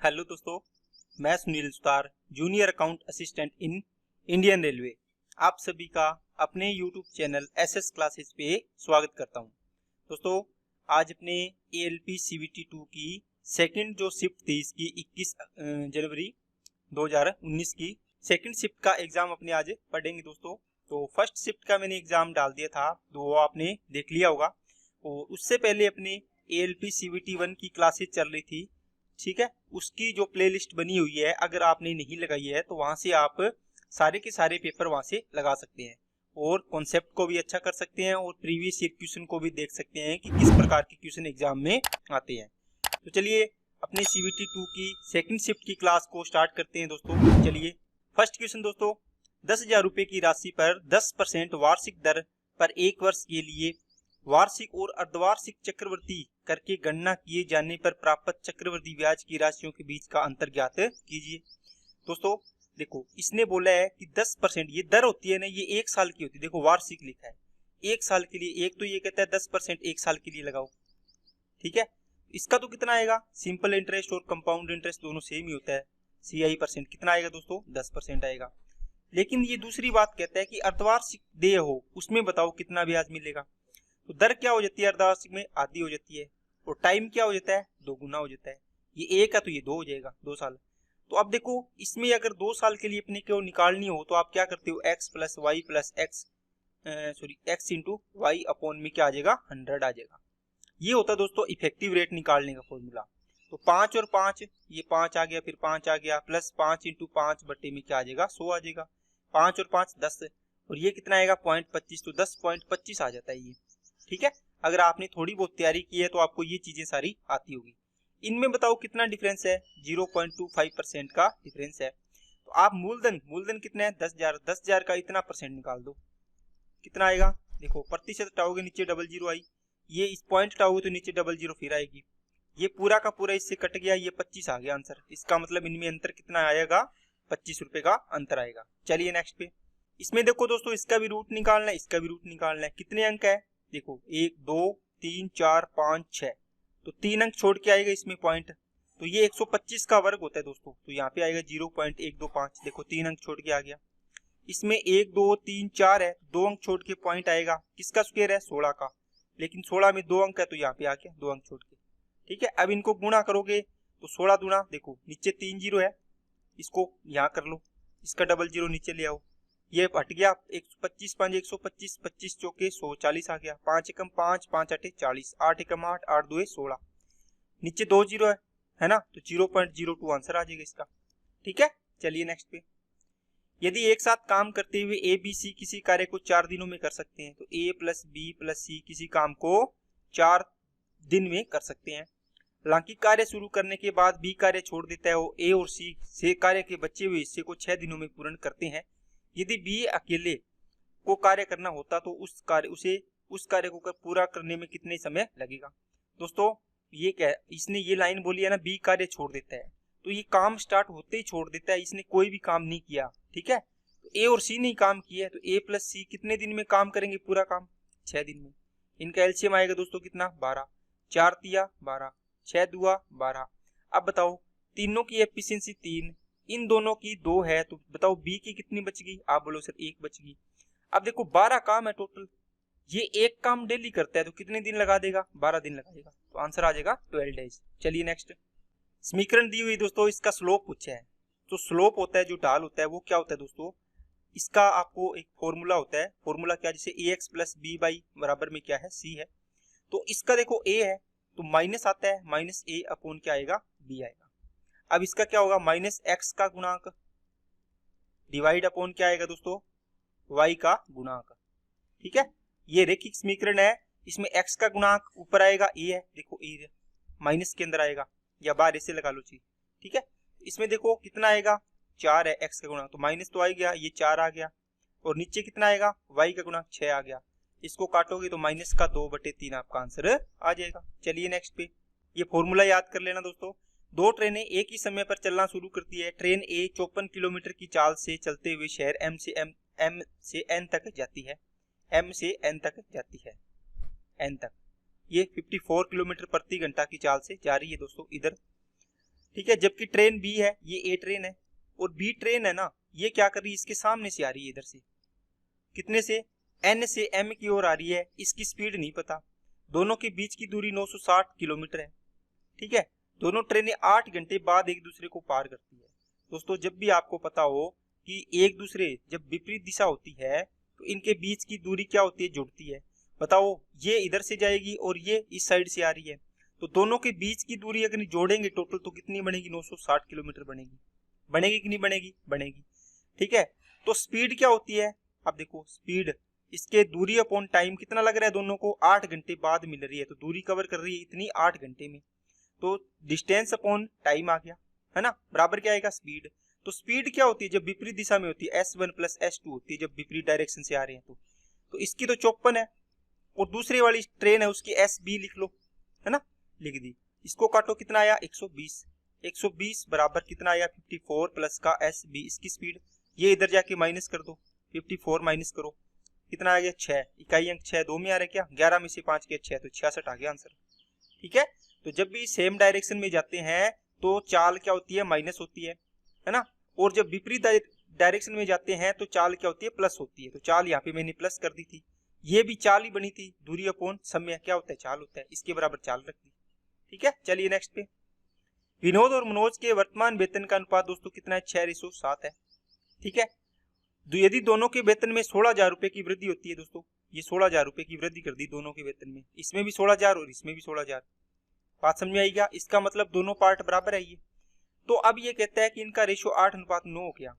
Hello दोस्तों, मैं Sunil Sutar, junior account assistant in Indian railway. आप सभी का अपने यूट्यूब चैनल एसएस क्लासेस पे स्वागत करता हूं। दोस्तों, आज अपने एएलपी सीवीटी 2 की सेकंड जो शिफ्ट थी इसकी 21 जनवरी 2019 की सेकंड शिफ्ट का एग्जाम अपने आज पढ़ेंगे दोस्तों। तो फर्स्ट शिफ्ट का मैंने एग्जाम डाल दिया था, तो वो आपने देख लिया होगा। और उससे पहले अपने एएलपी सीवीटी 1 की क्लासेस चल रही थी, ठीक है। उसकी जो प्लेलिस्ट बनी हुई है, अगर आपने नहीं लगाई है तो वहां से आप सारे के सारे पेपर वहां से लगा सकते हैं और कॉन्सेप्ट को भी अच्छा कर सकते हैं और प्रीवियस ईयर क्वेश्चन को भी देख सकते हैं कि किस प्रकार के क्वेश्चन एग्जाम में आते हैं। तो चलिए अपने सीवीटी 2 की सेकंड शिफ्ट की क्लास को स्टार्ट करते हैं दोस्तों। चलिए फर्स्ट क्वेश्चन दोस्तों, 10,000 रुपए की राशि पर 10% वार्षिक दर पर एक वर्ष के लिए वार्षिक और अर्धवार्षिक चक्रवृद्धि करके गणना किए जाने पर प्राप्त चक्रवृद्धि ब्याज की राशियों के बीच का अंतर ज्ञात कीजिए। दोस्तों देखो, इसने बोला है कि 10% ये दर होती है ना, ये एक साल की होती है। देखो वार्षिक लिखा है, एक साल के लिए। एक तो ये कहता है 10% एक साल के लिए लगाओ, ठीक है। इसका तो कितना आएगा, सिंपल इंटरेस्ट और कंपाउंड इंटरेस्ट दोनों सेम ही होता है। CI % कितना आएगा दोस्तों, 10% आएगा। लेकिन ये दूसरी बात कहता है कि अर्धवार्षिक देय हो, उसमें बताओ कितना ब्याज मिलेगा। तो दर क्या हो जाती है अर्धवार्षिक में, आधी हो जाती है। और टाइम क्या हो जाता है, 2 गुना हो जाता है। ये एक है तो ये 2 हो जाएगा, 2 साल। तो अब देखो इसमें अगर 2 साल के लिए अपने को निकालनी हो तो आप क्या करते हो, x plus Y plus X into Y upon में क्या आ जाएगा, 100 आ जाएगा। ये होता है दोस्तों इफेक्टिव रेट निकालने का फॉर्मूला। तो 5 और 5, ये 5 आ गया, फिर 5 आ गया, प्लस 5 इंटू 5 बट्टे में क्या आ जाएगा, 100 आ जाएगा। 5 और 5 10, और ये कितना आएगा 0.25, तो 10.25 आ जाता है ये, ठीक है। अगर आपने थोड़ी बहुत तैयारी की है तो आपको ये चीजें सारी आती होगी। इनमें बताओ कितना डिफरेंस है, 0.25% का डिफरेंस है। तो आप मूलधन कितना है, 10,000। 10,000 का इतना परसेंट निकाल दो, कितना आएगा। देखो प्रतिशत हटाओगे नीचे डबल जीरो आई, ये इस पॉइंट हटाओगे तो नीचे डबल जीरो फिर आएगी। ये पूरा का पूरा इससे कट गया, ये 25 आ गया आंसर। इसका मतलब इनमें अंतर कितना आएगा, 25 रुपए का अंतर आएगा। चलिए नेक्स्ट पे। इसमें देखो दोस्तों, इसका भी रूट निकालना है, इसका भी रूट निकालना है। कितने अंक है, देखो 1 2 3 4 5 6, तो 3 अंक छोड़ के आएगा इसमें पॉइंट। तो ये 125 का वर्ग होता है दोस्तों, तो यहाँ पे आएगा 0.125। देखो 3 अंक छोड़ के आ गया। इसमें 1 2 3 4 है, 2 अंक छोड़ के पॉइंट आएगा। किसका स्क्वायर है, 16 का। लेकिन 16 में 2 अंक है तो यहाँ पे आ गया 2 अंक छोड़ के, ठीक है। अब इनको गुणा करोगे तो 16 दूना, देखो नीचे 3 जीरो है, इसको यहाँ कर लो, इसका डबल जीरो नीचे ले आओ, ये हट गया। 125 5 125, 25 चौके 100, 40 आ गया। 5 एकम 5, 5 अठे 40, 8 एकम 8, 8 2 16, नीचे 2 जीरो है ना, तो 0.02 आंसर आ जाएगा इसका, ठीक है। चलिए नेक्स्ट पे। यदि एक साथ काम करते हुए ए बी सी किसी कार्य को 4 दिनों में कर सकते हैं, तो ए प्लस बी प्लस सी किसी काम को 4 दिन में कर सकते हैं। हालांकि कार्य शुरू करने के बाद बी कार्य छोड़ देता है, वो ए और सी से कार्य के बचे हुए हिस्से को 6 दिनों में पूर्ण करते हैं। यदि बी अकेले को कार्य करना होता तो उस कार्य को पूरा करने में कितने समय लगेगा। दोस्तों ये क्या है, इसने ये लाइन बोली है ना, बी कार्य छोड़ देता है, तो ये काम स्टार्ट होते ही छोड़ देता है, इसने कोई भी काम नहीं किया, ठीक है। तो ए और सी ने काम किया है, तो ए प्लस सी कितने दिन में काम करेंगे पूरा काम, 6 दिन में। इनका एलसीएम आएगा दोस्तों कितना, 12। 4 तिया 12, 6 दुआ 12। अब बताओ तीनों की एफिशिएंसी 3, इन दोनों की 2 है, तो बताओ बी की कितनी बच गई, आप बोलो सर 1 बच गई। अब देखो 12 काम है टोटल, ये एक काम डेली करता है तो कितने दिन लगा देगा, 12 दिन लगाएगा, तो आंसर आ जाएगा 12 डेज। चलिए नेक्स्ट। समीकरण दी हुई दोस्तों, इसका स्लोप पूछा है। तो स्लोप होता है, जो ढाल होता है वो क्या होता है दोस्तों, इसका आपको एक फॉर्मूला होता है। फॉर्मूला क्या, जैसे ax प्लस बी बाई बराबर में क्या है, c है। तो इसका देखो a है तो माइनस आता है, माइनस a अपॉन क्या आएगा, b आएगा। अब इसका क्या होगा, माइनस x का गुणांक डिवाइड अपॉन क्या आएगा दोस्तों, y का गुणांक, ठीक है। ये रेखिक समीकरण है, इसमें x का गुणांक ऊपर आएगा, a है, देखो a माइनस के अंदर आएगा, या बाहर ऐसे लगा लो चीज, ठीक है। इसमें देखो कितना आएगा, 4 है x का गुणांक, तो माइनस तो आ गया, ये 4 आ गया। और नीचे कितना आएगा, y का गुणांक 6 आ गया। इसको काटोगे तो माइनस का 2/3 आपका आंसर आ जाएगा। चलिए नेक्स्ट पे। ये फॉर्मूला याद कर लेना दोस्तों। 2 ट्रेनें एक ही समय पर चलना शुरू करती है। ट्रेन ए 54 किलोमीटर की चाल से चलते हुए शहर M से N तक जाती है, M से N तक जाती है, N तक। ये 54 किलोमीटर प्रति घंटा की चाल से जा रही है दोस्तों इधर, ठीक है, जबकि ट्रेन बी है, ये ए ट्रेन है, और बी ट्रेन है ना, ये क्या कर रही है, इसके सामने से आ रही है, इधर से कितने से, एन से एम की ओर आ रही है, इसकी स्पीड नहीं पता। दोनों के बीच की दूरी 960 किलोमीटर है। ठीक है, दोनों ट्रेनें 8 घंटे बाद एक दूसरे को पार करती है। दोस्तों जब भी आपको पता हो कि एक दूसरे जब विपरीत दिशा होती है तो इनके बीच की दूरी क्या होती है, जुड़ती है। बताओ, ये इधर से जाएगी और ये इस साइड से आ रही है, तो दोनों के बीच की दूरी अगर जोड़ेंगे टोटल तो कितनी बनेगी, 960 किलोमीटर बनेगी। बनेगी कि नहीं बनेगी, बनेगी। ठीक है, तो स्पीड क्या होती है, अब देखो स्पीड, इसके दूरी अपॉन टाइम कितना लग रहा है, दोनों को 8 घंटे बाद मिल रही है, तो दूरी कवर कर रही है इतनी 8 घंटे में, तो डिस्टेंस अपॉन टाइम आ गया, है ना, बराबर क्या आएगा, स्पीड। तो स्पीड क्या होती है, जब विपरीत दिशा में होती है, S1 + S2 होती है, जब विपरीत डायरेक्शन से आ रहे हैं तो इसकी तो 54 है, और दूसरी वाली ट्रेन है उसकी SB लिख लो, है ना, लिख दी। इसको काटो, कितना आया, 120, 120 बराबर कितना आया, 54 प्लस का SB, इसकी स्पीड। ये इधर जाके माइनस कर दो, 54 माइनस करो, कितना आ गया, 6, इकाई अंक 6 2 में आ रहा है क्या, 11 में से 5 के 6, तो 66 आ गया आंसर। ठीक है, तो जब भी सेम डायरेक्शन में जाते हैं तो चाल क्या होती है, माइनस होती है ना, और जब विपरीत डायरेक्शन में जाते हैं तो चाल क्या होती है, प्लस होती है। तो चाल यहाँ पे मैंने प्लस कर दी थी, ये भी चाल ही बनी थी, दूरी अपॉन समय क्या होता है, चाल होता है, इसके बराबर चाल रख दी। ठीक है, चलिए नेक्स्ट पे। विनोद और मनोज के वर्तमान वेतन का अनुपात दोस्तों कितना है, 6:7 है। ठीक है, यदि दोनों के वेतन में 16,000 रुपए की वृद्धि होती है दोस्तों, ये 16,000 रुपए की वृद्धि कर दी दोनों के वेतन में, इसमें भी 16,000 और इसमें भी 16,000, बात समझ में आई क्या, इसका मतलब दोनों पार्ट बराबर है ये। तो अब ये कहता है कि इनका रेशो 8:9 हो गया।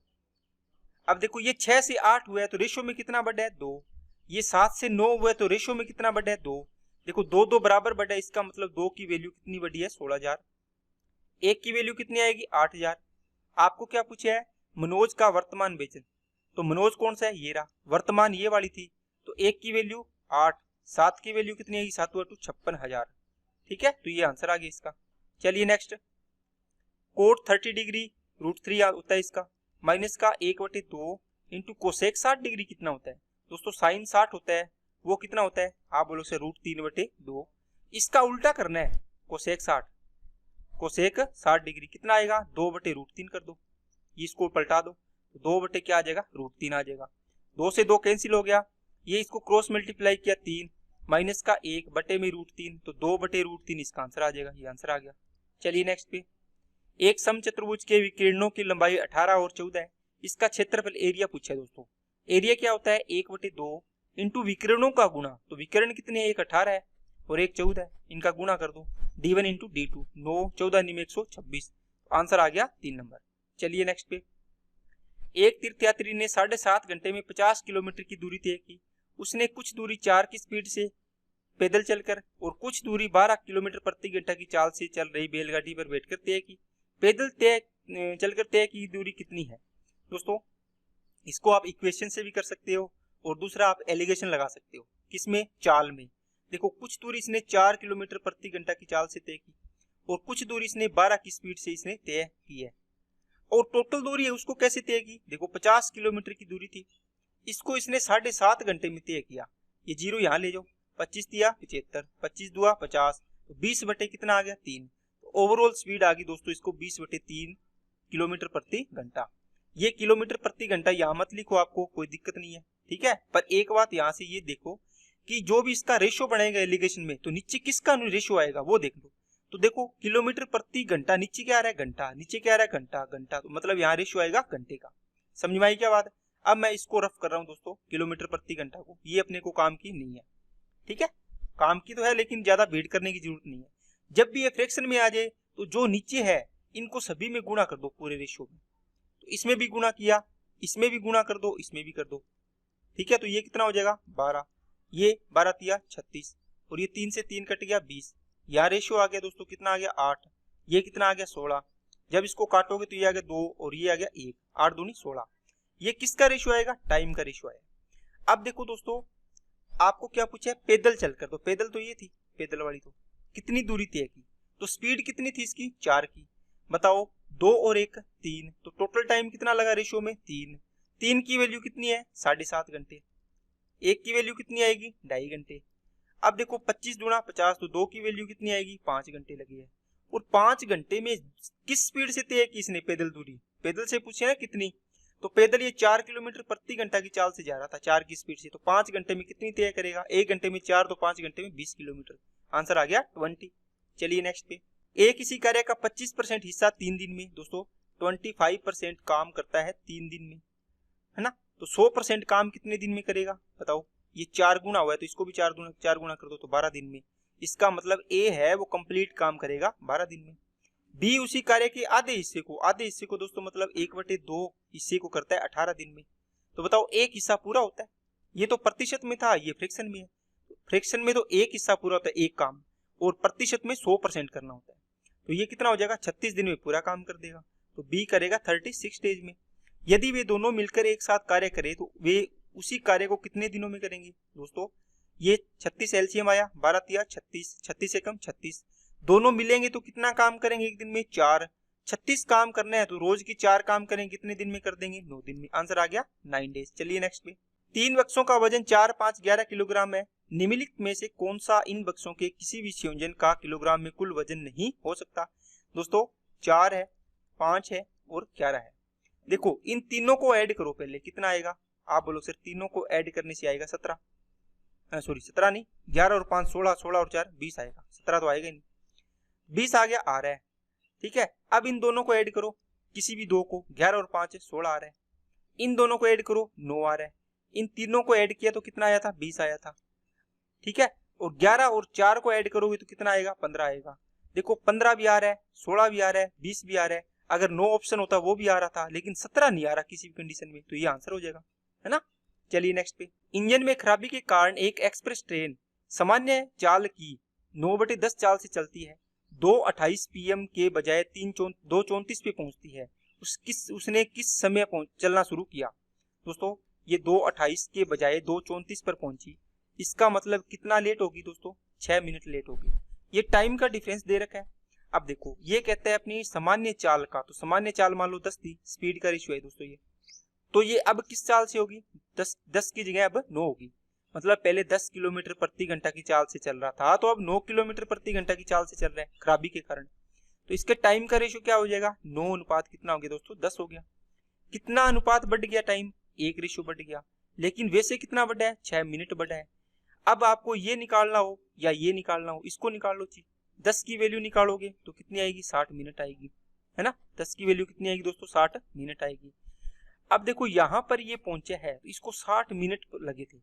अब देखो ये 6 से 8 हुआ है तो रेशो में कितना बढ़ा है, 2। ये 7 से 9 हुआ है तो रेशो में कितना बढ़ा है, 2। देखो 2 2 बराबर बढ़ा है, इसका मतलब 2 की वैल्यू कितनी बढ़ी है, 16,000। 1 की वैल्यू कितनी आएगी, 8,000। आपको क्या पूछा है, मनोज का वर्तमान वेतन, तो मनोज कौन सा है, ये रहा, वर्तमान ये वाली थी, तो 1 की वैल्यू 8, 7 की वैल्यू कितनी आएगी, 7 × 2 56,000। ठीक है, तो ये आंसर आ गया इसका। चलिए नेक्स्ट, कोट 30 डिग्री √3 होता है इसका, माइनस का 1/2 इंटू कोसेक 60 डिग्री कितना होता है, दोस्तों साइन 60 होता है, वो कितना होता है, आप बोलो से √3/2। इसका उल्टा करना है, कोसेक 60 डिग्री कितना आएगा, 2/√3 कर दो, इसको पलटा दो, 2 बटे क्या आ जाएगा, √3 आ जाएगा। 2 से 2 कैंसिल हो गया, ये इसको क्रॉस मल्टीप्लाई किया 3, माइनस का 1 बटे में √3, तो 2/√3 इसका आंसर आ जाएगा, ये आंसर आ गया। चलिए नेक्स्ट पे, एक समचतुर्भुज के विकिरणों की लंबाई 18 और 14 है, इसका क्षेत्रफल एरिया पूछा है दोस्तों। एरिया क्या होता है, 1/2 इंटू विकिरणों का गुणा, तो विकिरण कितने हैं, एक 18 है और एक 14 है, इनका गुणा कर दो, D1 इंटू D2, 9 14 9 126, आंसर आ गया 3 नंबर। चलिए नेक्स्ट पे, एक तीर्थयात्री ने 7.5 घंटे में 50 किलोमीटर की दूरी तय की। उसने कुछ दूरी 4 की स्पीड से पैदल चलकर और कुछ दूरी 12 किलोमीटर प्रति घंटा की चाल से चल रही बैलगाड़ी पर बैठकर तय की। पैदल चलकर तय की दूरी कितनी है, दोस्तों इसको आप इक्वेशन से भी कर सकते हो और दूसरा आप एलिगेशन लगा सकते हो, किसमें, चाल में। देखो कुछ दूरी इसने 4 किलोमीटर प्रति घंटा की चाल से तय की और कुछ दूरी इसने 12 की स्पीड से इसने तय की है, और टोटल दूरी है उसको कैसे तय की, देखो 50 किलोमीटर की दूरी थी, इसको इसने 7.5 घंटे में तय किया। ये जीरो यहाँ ले जाओ, 25 दिया 75, 25 दुआ 50, तो 20 बटे कितना आ गया, 3। तो ओवरऑल स्पीड आ गई दोस्तों इसको 20/3 किलोमीटर प्रति घंटा। ये किलोमीटर प्रति घंटा यहाँ मत लिखो, आपको कोई दिक्कत नहीं है, ठीक है। पर एक बात यहाँ से ये देखो कि जो भी इसका रेशो बनेगा एलिगेशन में, तो नीचे किसका रेशो आएगा वो देख लो। तो देखो किलोमीटर प्रति घंटा, नीचे क्या आ रहा है, घंटा, नीचे क्या आ रहा है, घंटा, घंटा, तो मतलब यहाँ रेशो आएगा घंटे का। समझ में आई क्या बात है। अब मैं इसको रफ कर रहा हूँ दोस्तों, किलोमीटर प्रति घंटा को, ये अपने को काम की नहीं है, ठीक है, काम की तो है लेकिन ज्यादा भीड़ करने की जरूरत नहीं है। जब भी ये फ्रैक्शन में आ जाए तो जो नीचे है इनको सभी में गुणा कर दो पूरे रेशियो में, तो इसमें भी गुणा किया, इसमें भी गुणा कर दो, इसमें भी कर दो, ठीक है। तो ये कितना हो जाएगा 12, ये 12 तिया 36, और ये 3 से 3 कट गया 20, यहाँ रेशियो आ गया दोस्तों कितना आ गया 8, ये कितना आ गया 16, जब इसको काटोगे तो ये आ गया 2 और ये आ गया 1, 8 दूनी 16। ये किसका रेशियो आएगा, टाइम का रेशियो आएगा। अब देखो दोस्तों आपको क्या पूछा है, पैदल चलकर, तो पैदल तो ये थी, पैदल वाली तो कितनी दूरी तय की, तो स्पीड कितनी थी इसकी 4 की, बताओ 2 और 1 3, तो टोटल टाइम कितना लगा रेशियो में 3। 3 की वैल्यू कितनी है 7.5 घंटे, 1 की वैल्यू कितनी आएगी 2.5 घंटे। अब देखो 25 × 50, तो 2 की वैल्यू कितनी आएगी 5 घंटे लगी है, और 5 घंटे में किस स्पीड से तय की इसने पैदल दूरी, पैदल से पूछे ना कितनी, तो पैदल ये 4 किलोमीटर प्रति घंटा की चाल से जा रहा था 4 की स्पीड से, तो 5 घंटे में कितनी तय करेगा, 1 घंटे में 4 तो 5 घंटे में 20 किलोमीटर, आंसर आ गया 20। चलिए नेक्स्ट पे, एक किसी कार्य का 25% हिस्सा 3 दिन में, दोस्तों 25% काम करता है 3 दिन में, है ना, तो 100% काम कितने दिन में करेगा बताओ, ये 4 गुना हुआ है तो इसको भी 4 गुना कर दो तो 12 दिन में, इसका मतलब ए है वो कंप्लीट काम करेगा 12 दिन में। बी उसी कार्य के आधे हिस्से को दोस्तों मतलब 1/2 हिस्से को करता है 18 दिन में, तो बताओ एक हिस्सा पूरा होता है, ये तो प्रतिशत में था, ये फ्रैक्शन में है, फ्रैक्शन में तो एक हिस्सा पूरा होता है एक काम, और प्रतिशत में 100% करना होता है, तो ये कितना हो जाएगा 36 दिन में पूरा काम कर देगा, तो बी करेगा 36 डेज में। यदि वे दोनों मिलकर एक साथ कार्य करें तो वे उसी कार्य को कितने दिनों में करेंगे दोस्तों, ये 36 एलसीएम आया, 12 तिया 36, 36 से कम 36, दोनों मिलेंगे तो कितना काम करेंगे एक दिन में 4, 36 काम करना है तो रोज की 4 काम करेंगे, कितने दिन में कर देंगे 9 दिन में, आंसर आ गया 9 डेज। चलिए नेक्स्ट पे, 3 बक्सों का वजन 4, 5, 11 किलोग्राम है, निम्नलिखित में से कौन सा इन बक्सों के किसी भी संयोजन का किलोग्राम में कुल वजन नहीं हो सकता, दोस्तों 4 है, 5 है और 11 है। देखो इन तीनों को ऐड करो, पहले कितना आएगा, आप बोलो सर तीनों को ऐड करने से आएगा 17, सॉरी 17 नहीं, 11 और 5 16, 16 और 4 20 आएगा, 17 तो आएगा ही नहीं, 20 आ गया, आ रहा है, ठीक है। अब इन दोनों को ऐड करो, किसी भी दो को, 11 और 5 16 आ रहा है, इन दोनों को ऐड करो 9 आ रहा है, इन तीनों को ऐड किया तो कितना आया था 20 आया था, ठीक है, और 11 और 4 को ऐड करोगे तो कितना आएगा 15 आएगा, देखो 15 भी आ रहा है, 16 भी आ रहा है, 20 भी आ रहा है, अगर नो ऑप्शन होता वो भी आ रहा था, लेकिन 17 नहीं आ रहा किसी भी कंडीशन में, तो ये आंसर हो जाएगा, है ना। चलिए नेक्स्ट पे, इंजन में खराबी के कारण एक एक्सप्रेस ट्रेन सामान्य चाल की 9/10 चाल से चलती है, 2:28 PM के बजाय 2:34 पे पहुंचती है, उसने किस समय चलना शुरू किया, दोस्तों ये 2:28 के बजाय 2:34 पर पहुंची, इसका मतलब कितना लेट होगी दोस्तों 6 मिनट लेट होगी, ये टाइम का डिफरेंस दे रखा है। अब देखो ये कहता है अपनी सामान्य चाल का, तो सामान्य चाल मान लो 10 थी, स्पीड का रेशियो है दोस्तों ये, तो ये अब किस चाल से होगी 10 की जगह अब 9 होगी, मतलब पहले 10 किलोमीटर प्रति घंटा की चाल से चल रहा था तो अब 9 किलोमीटर प्रति घंटा की चाल से चल रहा है खराबी के कारण, तो इसके टाइम का रेशियो क्या हो जाएगा 9 अनुपात कितना हो गया दोस्तों 10 हो गया। कितना अनुपात बढ़ गया टाइम, 1 रेशियो बढ़ गया, लेकिन वैसे कितना बढ़ा है 6 मिनट बढ़ा है। अब आपको ये निकालना हो या ये निकालना हो, इसको निकाल लो, 10 की वैल्यू निकालोगे तो कितनी आएगी 60 मिनट आएगी, है ना, 10 की वैल्यू कितनी आएगी दोस्तों 60 मिनट आएगी। अब देखो यहाँ पर ये पहुंचे है तो इसको 60 मिनट लगे थे,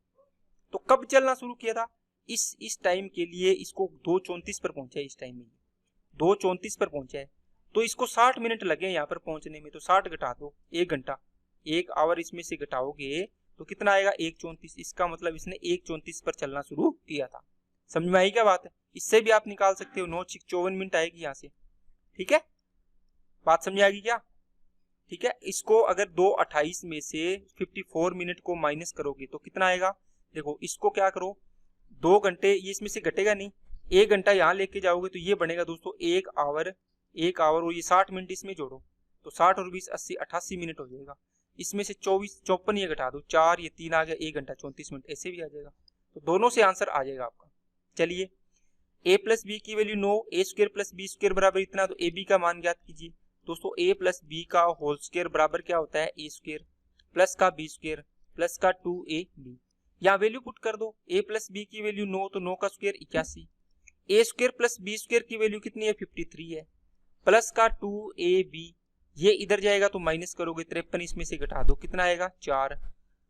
तो कब चलना शुरू किया था, इस टाइम के लिए इसको 2:34 पर पहुंचा है, इस टाइम में 2:34 पर पहुंचा है, तो इसको 60 मिनट लगे यहाँ पर पहुंचने में, तो 60 घटा दो 1 घंटा, 1 आवर इसमें से घटाओगे तो कितना आएगा 1:34, इसका मतलब इसने 1:34 पर चलना शुरू किया था। समझ में आई क्या बात है, इससे भी आप निकाल सकते हो 9:54 मिनट आएगी यहाँ से, ठीक है, बात समझ आएगी क्या, ठीक है। इसको अगर 2:28 में से 54 मिनट को माइनस करोगे तो कितना आएगा, देखो इसको क्या करो 2 घंटे, ये इसमें से घटेगा नहीं, 1 घंटा यहाँ लेके जाओगे तो ये बनेगा दोस्तों 1 आवर और ये 60 मिनट इसमें जोड़ो तो 60 और 20 80 88 मिनट हो जाएगा, इसमें से 54 ये घटा दो 4 ये 3 आ गया, 1 घंटा 34 मिनट ऐसे भी आ जाएगा, तो दोनों से आंसर आ जाएगा आपका। चलिए a प्लस बी की वैल्यू 9, a² प्लस b² बराबर इतना, तो ab का मान ज्ञात कीजिए दोस्तों, a प्लस b का होल स्क्वायर बराबर क्या होता है a² प्लस का b² प्लस का 2ab, यहाँ वैल्यू पुट कर दो, a प्लस b की वैल्यू 9 तो 9 का स्क्वायर 81, a² प्लस b² की वैल्यू कितनी है 53 है, प्लस का 2ab, ये इधर जाएगा तो माइनस करोगे 53 इसमें से घटा दो कितना आएगा 4,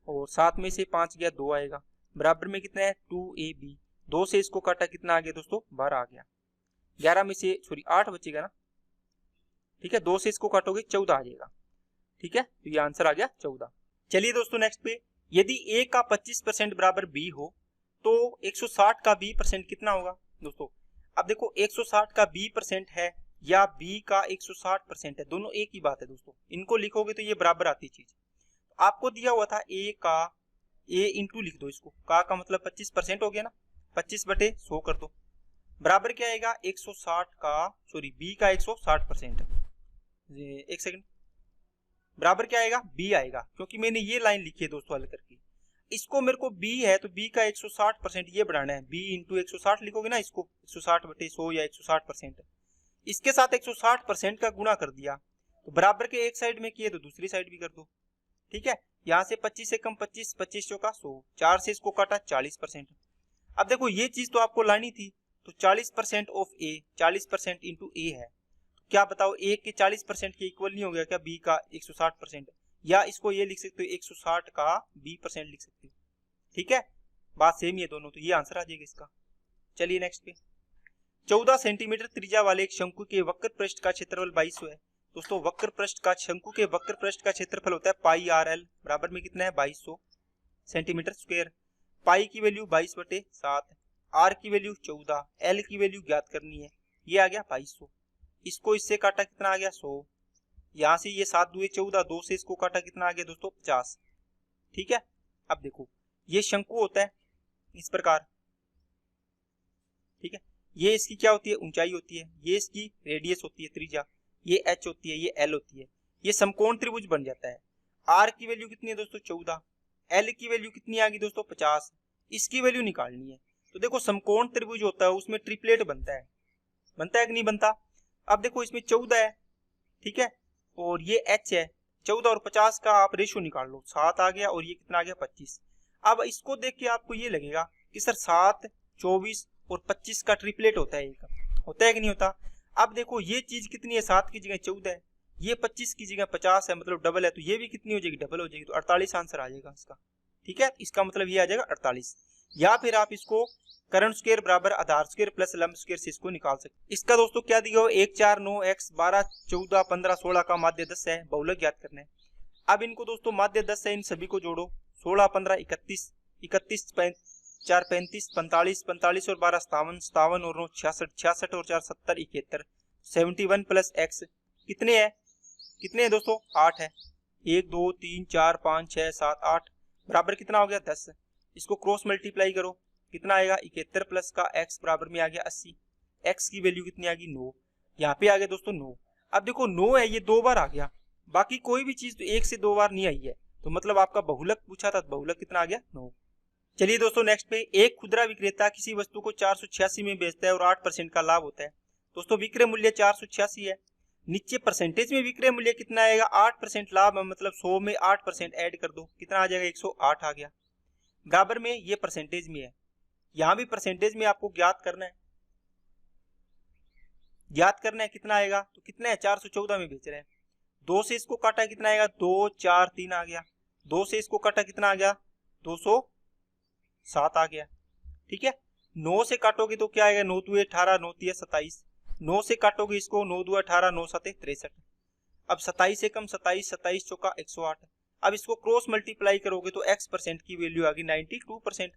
और 7 में से 5 गया 2 आएगा, बराबर में कितना है 2ab, 2 से इसको काटा कितना आ गया दोस्तों 12 आ गया, 11 में से सॉरी 8 बचेगा ना, ठीक है, 2 से इसको काटोगे 14 आ जाएगा, ठीक है, तो ये आंसर आ गया 14। चलिए दोस्तों नेक्स्ट पे, यदि a का 25% बराबर b हो तो 160 का b% कितना होगा दोस्तों। अब देखो 160 का b% है या b का 160% है, दोनों एक ही बात है दोस्तों, इनको लिखोगे तो ये बराबर आती चीज। आपको दिया हुआ था a इंटू लिख दो इसको, का मतलब 25% हो गया ना, 25/100 कर दो, बराबर क्या आएगा 160 का सॉरी b का 160%, एक सेकंड, बराबर क्या आएगा b आएगा, क्योंकि मैंने ये लाइन लिखी है दोस्तों हल करके, इसको मेरे को b है तो b का 160% ये बढ़ाना है, b इंटू 160 लिखोगे ना इसको 160/100 या 160%, इसके साथ 160% का गुणा कर दिया, तो बराबर के एक साइड में किए तो दूसरी साइड भी कर दो। ठीक है, यहाँ से 25 से कम 25, 25 चौका 100, 4 से इसको काटा 40%। अब देखो ये चीज तो आपको लानी थी, तो 40% ऑफ ए, 40% इंटू ए है, तो क्या बताओ ए के 40% के इक्वल नहीं हो गया क्या बी का 160%? या इसको ये लिख सकते हो 160 का b% लिख सकते हो। ठीक है, बात सेम ही है दोनों, तो ये आंसर आ जाएगा इसका। चलिए नेक्स्ट पे, 14 सेंटीमीटर त्रिज्या वाले एक शंकु के वक्र पृष्ठ का क्षेत्रफल 2200 है। दोस्तों वक्र पृष्ठ का, शंकु के वक्र पृष्ठ का क्षेत्रफल होता है पाई आर एल, बराबर में कितना है 2200 सेंटीमीटर स्क्वायर। पाई की वैल्यू 22/7, आर की वैल्यू 14, एल की वैल्यू ज्ञात करनी है, ये आ गया 2200। इसको इससे काटा कितना आ गया 100, यहाँ से ये 7 दूए 14, 2 से इसको काटा कितना आ गया दोस्तों 50। ठीक है, अब देखो ये शंकु होता है इस प्रकार। ठीक है, ये इसकी क्या होती है ऊंचाई होती है, ये इसकी रेडियस होती है त्रिज्या, ये h होती है, ये l होती है, ये समकोण त्रिभुज बन जाता है। r की वैल्यू कितनी है दोस्तों 14, l की वैल्यू कितनी आ गई दोस्तों 50, इसकी वैल्यू निकालनी है। तो देखो समकोण त्रिभुज होता है उसमें ट्रिपलेट बनता है कि नहीं बनता? अब देखो इसमें 14 है, ठीक है, और ये h है, 14 और 50 का आप रेशो निकाल लो, 7 आ गया और ये कितना आ गया 25। अब इसको देख के आपको ये लगेगा कि सर 7, 24 और 25 का ट्रिपलेट होता है कि नहीं होता? अब देखो ये चीज कितनी है, 7 की जगह 14 है, ये 25 की जगह 50 है, मतलब डबल है, तो ये भी कितनी हो जाएगी डबल हो जाएगी, तो 48 आंसर आ जाएगा इसका। ठीक है, इसका मतलब ये आ जाएगा 48। या फिर आप इसको कर्ण स्क्वायर बराबर आधार स्क्वायर प्लस लंब स्क्वायर से इसको निकाल सकते। इसका दोस्तों क्या दिया हो 1, 4, 9, x 12, 14, 15, 16 का माध्य 10 है, बहुलक ज्ञात करना है। अब इनको दोस्तों माध्य 10 है, इन सभी को जोड़ो, 16, 15, 31, 31, 4, 35, 45, 45 और 12 57, 57 और 9 66, 66 और 4 70, 71, 71 प्लस x कितने हैं दोस्तों 8 है। 1, 2, 3, 4, 5, 6, 7, 8 बराबर कितना हो गया 10। इसको क्रॉस मल्टीप्लाई करो, कितना आएगा 71 प्लस का x बराबर में आ गया 80, x की वैल्यू कितनी आ गई 9, यहाँ पे आ गया दोस्तों 9। अब देखो 9 है, ये 2 बार आ गया, बाकी कोई भी चीज तो 1 से 2 बार नहीं आई है, तो मतलब आपका बहुलक पूछा था, बहुलक कितना आ गया 9। चलिए दोस्तों नेक्स्ट पे, एक खुदरा विक्रेता किसी वस्तु को 486 में बेचता है और 8% का लाभ होता है। दोस्तों विक्रय मूल्य 486 है, नीचे परसेंटेज में विक्रय मूल्य कितना आएगा 8% लाभ है, मतलब 100 में 8% ऐड कर दो, कितना आ जाएगा 108 आ गया। बराबर में ये परसेंटेज में है, यहाँ भी परसेंटेज में आपको ज्ञात करना है कितना आएगा, तो कितना है 414 में बेच रहे हैं। 2 से इसको काटा कितना आएगा 2, 4, 3 आ गया, 2 से इसको काटा कितना आ गया 207 आ गया। ठीक है, 9 से काटोगे तो क्या आएगा 9 2 18, 9 3 27, 9 से काटोगे इसको 9 2 18, 9 7 63। अब 27 से कम 27, 27 चौका 108। अब इसको क्रॉस मल्टीप्लाई करोगे तो x% की वैल्यू आ गई 92%।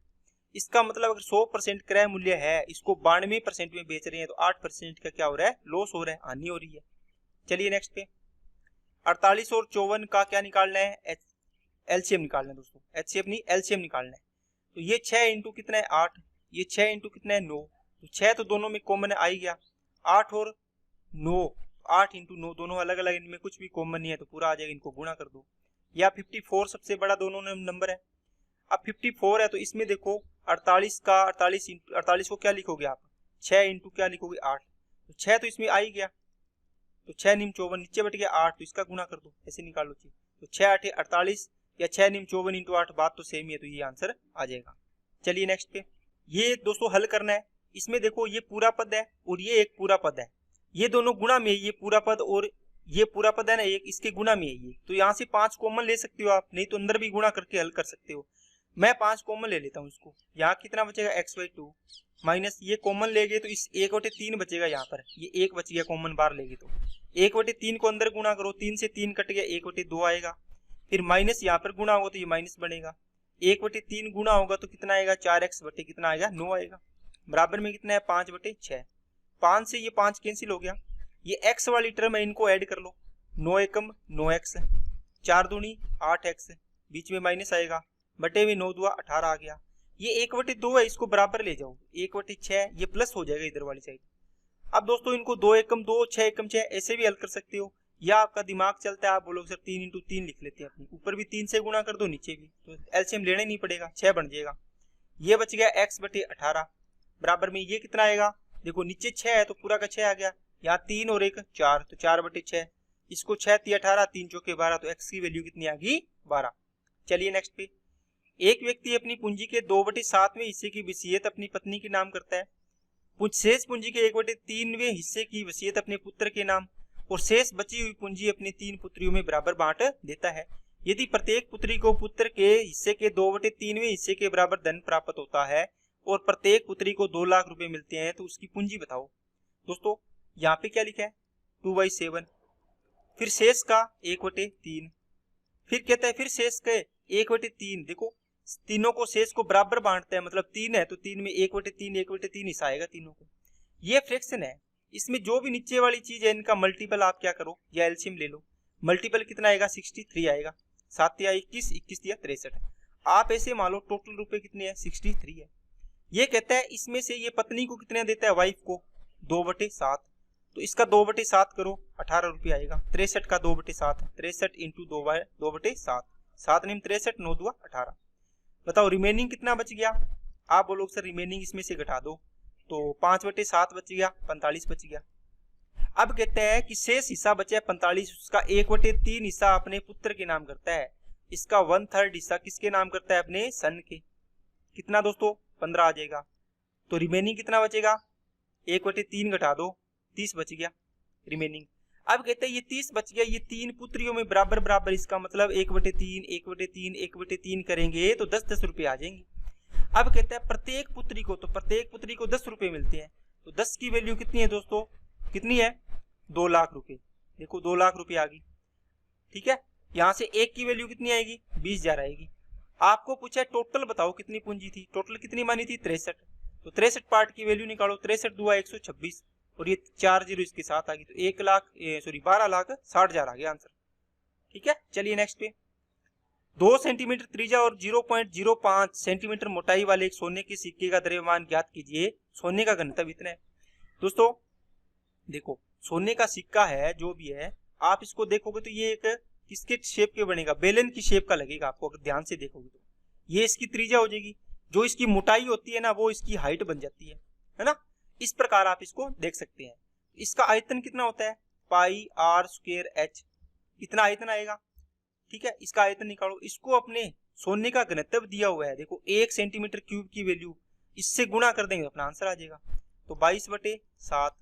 इसका मतलब अगर 100% क्रय मूल्य है, इसको 92% में बेच रहे हैं, तो 8% का क्या हो रहा है लॉस हो रहा है, हानि हो रही है। चलिए नेक्स्ट पे, 48 और 54 का क्या निकालना है एलसीएम निकालना है दोस्तों, एचसीएफ नहीं एलसीएम निकालना है। तो ये 6 इंटू कितना है 8, ये 6 इंटू कितना है 9, तो 6 तो दोनों में कॉमन आ ही गया, 8 और 9, 8 इंटू 9 दोनों अलग अलग, इनमें कुछ भी कॉमन नहीं है तो पूरा आ जाएगा, इनको गुणा कर दो। या 54 सबसे बड़ा दोनों नंबर है। अब 54 है तो इसमें देखो 48 का 48 को क्या लिखोगे आप 6 इंटू क्या लिखोगे 8, तो 6 तो इसमें आ ही गया, तो 6 निम 54 नीचे बट गया 8, तो इसका गुणा कर दो, ऐसे निकाल लो चीज, तो 6 8 48 या 6 निम 54 इंटू 8, बात तो सेम ही है, तो ये आंसर आ जाएगा। चलिए नेक्स्ट पे, ये दोस्तों हल करना है। इसमें देखो ये पूरा पद है और ये एक पूरा पद है, ये दोनों गुणा में, ये पूरा पद और ये पूरा पद है ना एक, इसके गुणा में है ये, तो यहाँ से 5 कॉमन ले सकते हो आप, नहीं तो अंदर भी गुणा करके हल कर सकते हो। मैं 5 कॉमन ले लेता हूँ इसको, यहाँ कितना बचेगा x/2 माइनस ये कॉमन ले गए तो इस 1/3 बचेगा, यहाँ पर ये 1 बच गया कॉमन बार लेंगे तो 1/3 को अंदर गुणा करो, 3 से 3 कट गया 1/2 आएगा, फिर माइनस यहाँ पर गुणा होगा तो ये माइनस बनेगा, 1/3 गुणा होगा तो कितना आएगा 4x बटे कितना आएगा 9 आएगा, बराबर में कितना है 5/6। 5 से ये 5 कैंसिल हो गया, ये x वाली टर्म है इनको ऐड कर लो, 9 एकम 9x, 4 दूनी 8x, बीच में माइनस आएगा, बटे में 9 2 18 आ गया। ये 1/2 है, इसको बराबर ले जाओ 1/6, ये प्लस हो जाएगा इधर वाली साइड। अब दोस्तों इनको 2 एकम 2, 6 एकम 6 ऐसे भी हल कर सकते हो, या आपका दिमाग चलता है आप बोलोगे सर 3 इंटू 3 लिख लेते हैं अपनी, ऊपर भी 3 से गुणा कर दो नीचे भी, तो एलसीएम लेना ही नहीं पड़ेगा, 6 बन जाएगा। ये बच गया x/18, बराबर में ये कितना आएगा, देखो नीचे 6 है तो पूरा का 6 आ गया, यहाँ 3 और 1 4, तो 4/6। इसको 6 × 18, 3 चौके 12, तो x की वैल्यू कितनी आ गई 12। चलिए नेक्स्ट पे, एक व्यक्ति अपनी पूंजी के 2/7वें हिस्से की वसीयत अपनी पत्नी के नाम करता है। शेष पूंजी के 1/3वें हिस्से की वसीयत अपने पुत्र के नाम और शेष बची हुई पूंजी अपनी 3 पुत्रियों में बराबर बांट देता है। यदि प्रत्येक पुत्री को पुत्र के हिस्से के 2/3वें हिस्से के बराबर धन प्राप्त होता है और प्रत्येक पुत्री को 2 लाख रुपए मिलते हैं, तो उसकी पूंजी बताओ। दोस्तों यहाँ पे क्या लिखा है 2/7, फिर शेष का 1/3, फिर कहता है फिर शेष के 1/3। देखो तीनों को शेष को बराबर बांटते हैं, मतलब 3 है तो 3 में 1/3 हिस्सा आएगा तीनों को। ये फ्रैक्शन है, इसमें जो भी नीचे वाली चीज है इनका मल्टीपल आप क्या करो या एलसीएम ले लो। मल्टीपल कितना आएगा 63 आएगा, 7 या 21, 21 या 63। आप ऐसे मान लो टोटल रुपए कितने हैं 63 है। ये कहता है इसमें से ये पत्नी को कितने देता है वाइफ को 2/7, तो इसका 2/7 करो 18 रुपये आएगा। 63 का 2/7, 63 इंटू 2/7, 7 × 63, 9 × 2 = 18। बताओ रिमेनिंग कितना बच गया। आप बोलोगे सर रिमेनिंग इसमें से घटा दो, तो 5/7 बच गया, 45 बच गया। अब कहते हैं कि शेष हिस्सा बचा है 45, उसका 1/3 हिस्सा अपने पुत्र के नाम करता है, इसका 1/3 हिस्सा किसके नाम करता है अपने सन के। कितना दोस्तों 15 आ जाएगा। तो रिमेनिंग कितना बचेगा 1/3 घटा दो, 30 बच गया रिमेनिंग। अब कहते हैं ये 30 बच गया, ये 3 पुत्रियों में बराबर बराबर, इसका मतलब 1/3 1/3 1/3 करेंगे तो 10-10 रुपये आ जाएंगे। अब कहते हैं प्रत्येक पुत्री को, तो प्रत्येक पुत्री को 10 रुपये मिलते हैं, तो 10 की वैल्यू कितनी है दोस्तों, कितनी है 2 लाख रुपए। देखो 2 लाख रुपए आ गई, ठीक है। यहाँ से एक की वैल्यू कितनी आएगी 20,000 आएगी। आपको पूछा है टोटल बताओ कितनी पूंजी थी, टोटल कितनी मानी थी 63, तो 63 पार्ट की वैल्यू निकालो, 63 × 2 = 126 और ये 4 जीरो इसके साथ आ गई, तो 12,60,000 आ गया आंसर, ठीक है। चलिए नेक्स्ट पे, 2 सेंटीमीटर त्रिज्या और 0.05 सेंटीमीटर मोटाई वाले एक सोने के सिक्के का द्रव्यमान ज्ञात कीजिए, सोने का घनत्व इतना है। दोस्तों देखो सोने का सिक्का है जो भी है, आप इसको देखोगे तो ये एक किसके शेप के बनेगा, बेलन की शेप का लगेगा आपको, अगर ध्यान से देखोगे तो ये इसकी त्रिज्या हो जाएगी, जो इसकी मोटाई होती है ना वो इसकी हाइट बन जाती है ना। इस प्रकार आप इसको देख सकते हैं। इसका आयतन कितना होता है πr²h, इतना आयतन आएगा, ठीक है। इसका आयतन निकालो, इसको अपने सोने का घनत्व दिया हुआ है, देखो 1 सेंटीमीटर क्यूब की वैल्यू इससे गुणा कर देंगे अपना आंसर आ जाएगा, तो 22/7।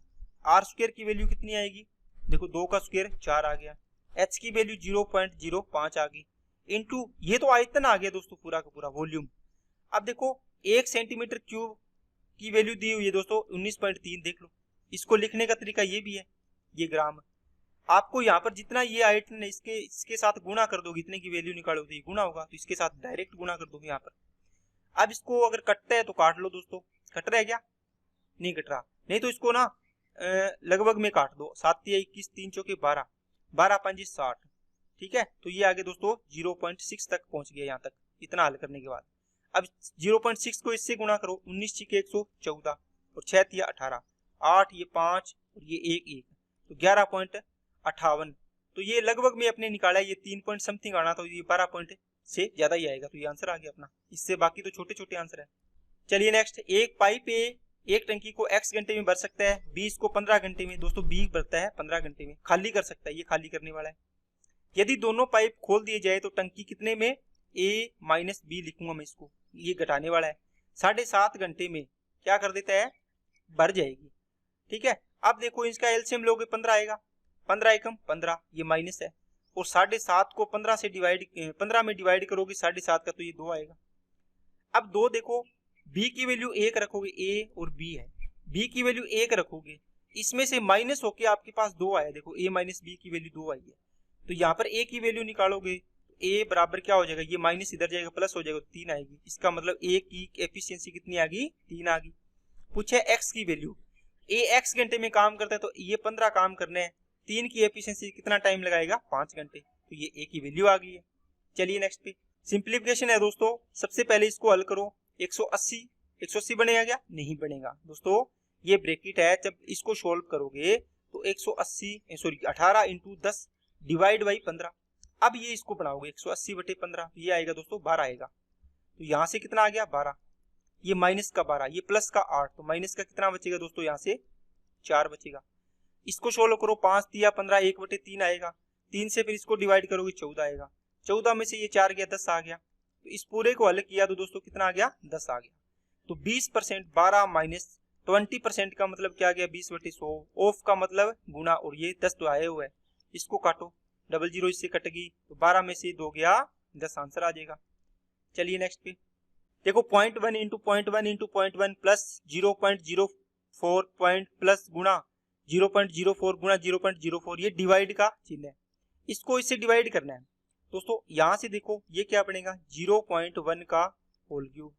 r² की वैल्यू कितनी आएगी, देखो 2 का स्क्वायर 4 आ गया, h की वैल्यू 0.05 आ गई, इंटू ये तो आयतन आ गया दोस्तों पूरा का पूरा वॉल्यूम। अब देखो 1 सेंटीमीटर क्यूब की वैल्यू दी हुई है दोस्तों 19.3, देख लो। इसको लिखने का तरीका ये भी है, ये ग्राम। आपको यहाँ पर जितना ये आयतन है इसके साथ गुणा कर दोगे, इतने की वैल्यू निकालोगे तो गुणा होगा, तो इसके साथ डायरेक्ट गुणा कर दोगे यहाँ पर। अब इसको अगर कटता है तो काट लो दोस्तों, कट रहा है क्या, नहीं कट रहा, नहीं तो इसको ना लगभग में काट दो, 7 या 21, 3 चौके 12, 12 × 5 = 60, ठीक है। तो ये आगे दोस्तों 0.6 तक पहुंच गया यहाँ तक, इतना हल करने के बाद। अब 0.6 को इससे गुणा करो, 19 × 6 = 114 और 6 × 3 = 18, 8 ये 5 और ये 1 तो 11.58। तो ये लगभग में अपने निकाला है, ये 3 पॉइंट समथिंग आना, तो ये 12 पॉइंट से ज्यादा ही आएगा, तो ये आंसर आ गया अपना। इससे बाकी तो छोटे छोटे आंसर है। चलिए नेक्स्ट, एक पाइप एक टंकी को x घंटे में भर सकता है, b इसको 15 घंटे में, दोस्तों b भरता है 15 घंटे में, खाली कर सकता है, ये खाली करने वाला है। यदि दोनों पाइप खोल दिए जाए तो टंकी कितने में a - b लिखूंगा मैं इसको, ये घटाने वाला है, 7.5 घंटे में क्या कर देता है भर जाएगी, ठीक है। अब देखो इसका एलसीएम लोगे 15 आएगा, 15 एकम 15, ये माइनस है, और 7.5 को 15 में डिवाइड करोगे 7.5 का, तो ये 2 आएगा। अब 2 देखो b की वैल्यू 1 रखोगे, a और b है, b की वैल्यू 1 रखोगे, इसमें से माइनस होके आपके पास 2 आया, देखो a - b की वैल्यू 2 आई है, तो यहाँ पर a की वैल्यू निकालोगे, a बराबर क्या हो जाएगा, ये माइनस इधर जाएगा प्लस हो जाएगा, 3 आएगी। इसका मतलब a की एफिशिएंसी कितनी आ गई 3 आ गई। पूछे x की वैल्यू, a x घंटे में काम करता है तो ये 15 काम करने हैं, 3 की एफिशिएंसी कितना टाइम लगाएगा 5 घंटे, तो ये a की वैल्यू आ गई है। चलिए नेक्स्ट पे सिंप्लीफिकेशन है दोस्तों, सबसे पहले इसको हल करो, 180 बनेगा क्या, नहीं बनेगा दोस्तों, ये ब्रैकेट है, जब इसको सोल्व करोगे तो 18 × 10 डिवाइड बाई 15। अब ये इसको बनाओगे 180/15, ये आएगा दोस्तों 12 आएगा, तो यहाँ से कितना आ गया 12, ये माइनस का 12, ये प्लस का 8, तो माइनस का कितना बचेगा दोस्तों, यहाँ से 4 बचेगा। इसको सोल्व करो, 5 दिया 15, 1/3 आएगा। 3 से फिर इसको डिवाइड करोगे 14 आएगा। 14 में से ये 4 गया, 10 आ गया। तो इस पूरे को हल किया तो दोस्तों कितना आ गया, 10 आ गया। तो 20%, 12 माइनस 20% का मतलब क्या आ गया, 20/100। ऑफ का मतलब गुना, और ये 10 तो आए हुए है, इसको काटो, डबल जीरो इससे कटेगी, तो 12 में से 2 गया 10, आंसर आ जाएगा। चलिए नेक्स्ट पे देखो, 0.1 into 0.1 into 0.1 plus 0.04 point plus गुणा 0.04 गुणा 0.04, ये डिवाइड का चिन्ह है, इसको इससे डिवाइड करना है। दोस्तों यहां से देखो ये क्या बनेगा, 0.1 का होल क्यूब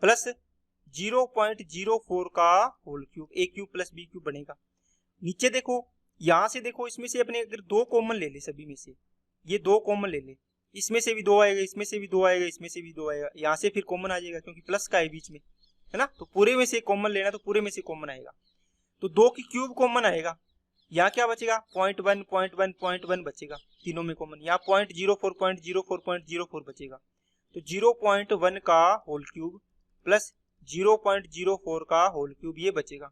प्लस 0.04 का होल क्यूब, ए क्यूब प्लस बी क्यूब बनेगा। नीचे देखो, यहां से देखो, इसमें से अपने अगर 2 कॉमन ले ले, सभी में से ये 2 कॉमन ले ले, इसमें से भी 2 आएगा, इसमें से भी 2 आएगा, इसमें से भी 2 आएगा, यहाँ से फिर कॉमन आ जाएगा क्योंकि प्लस का है बीच में, है ना। तो पूरे में से कॉमन लेना, तो पूरे में से कॉमन आएगा, तो 2 की क्यूब कॉमन आएगा। यहाँ क्या बचेगा, 0.1 0.1 0.1 बचेगा, तीनों में कॉमन। यहाँ 0.04 0.04 0.04 बचेगा, तो 0.1 का होल क्यूब प्लस 0.04 का होल क्यूब ये बचेगा।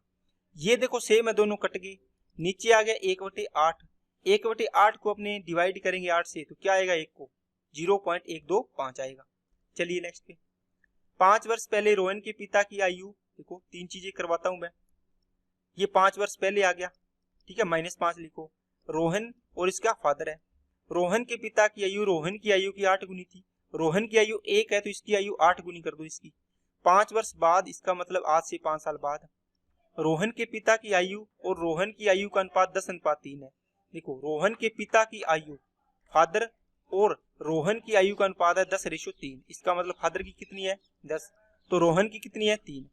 ये देखो सेम है, दोनों कट गए, नीचे आ गया 1/8। 1/8 को अपने डिवाइड करेंगे 8 से, तो क्या आएगा, 1 को 0.125 आएगा। चलिए नेक्स्ट पे, 5 वर्ष पहले रोहन के पिता की आयु, देखो 3 चीजें करवाता हूं मैं, ये 5 वर्ष पहले आ गया, ठीक है, -5 लिखो। रोहन और इसका फादर है, रोहन के पिता की आयु रोहन की आयु की 8 गुनी थी, रोहन की आयु 1 है तो इसकी आयु 8 गुनी कर दो इसकी। 5 वर्ष बाद, इसका मतलब आज से 5 साल बाद, रोहन के पिता की आयु और रोहन की आयु का अनुपात 10:3 है। देखो रोहन के पिता की आयु, फादर, और रोहन की आयु का अनुपात है 10:3, इसका मतलब फादर की कितनी है, 10, तो रोहन की कितनी है, 3।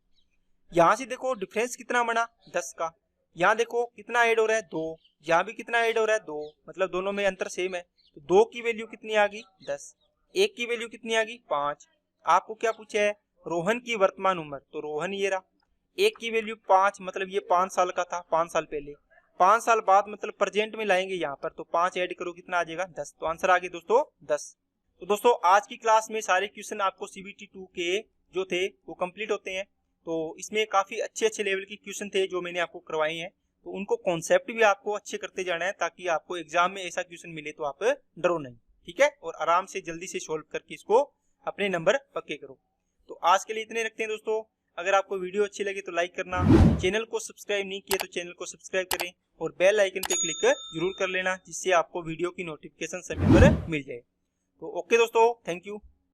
यहाँ से देखो डिफरेंस कितना बना, 10 का। यहाँ देखो कितना ऐड हो रहा है, 2, यहाँ भी कितना ऐड हो रहा है, 2, मतलब दोनों में अंतर सेम है। तो 2 की वैल्यू कितनी आ गई, 10, 1 की वैल्यू कितनी आ गई, 5। आपको क्या पूछा है, रोहन की वर्तमान उम्र, तो रोहन ये रहा, 1 की वैल्यू 5, मतलब ये 5 साल का था, 5 साल पहले। 5 साल बाद मतलब प्रेजेंट में लाएंगे यहाँ पर, तो 5 ऐड करो कितना आ जाएगा, 10, तो आंसर आ गया दोस्तों 10। तो दोस्तों आज की क्लास में सारे क्वेश्चन आपको CBT 2 के जो थे वो कंप्लीट होते हैं। तो इसमें काफी अच्छे लेवल के क्वेश्चन थे जो मैंने आपको करवाए हैं, तो उनको कॉन्सेप्ट भी आपको अच्छे करते जाना है, ताकि आपको एग्जाम में ऐसा क्वेश्चन मिले तो आप डरो नहीं, ठीक है, और आराम से जल्दी से सोल्व करके इसको अपने नंबर पक्के करो। तो आज के लिए इतने रखते हैं दोस्तों। अगर आपको वीडियो अच्छी लगे तो लाइक करना, चैनल को सब्सक्राइब नहीं किया तो चैनल को सब्सक्राइब करें, और बेल आइकन पे क्लिक जरूर कर लेना, जिससे आपको वीडियो की नोटिफिकेशन समय पर मिल जाए। तो ओके दोस्तों, थैंक यू।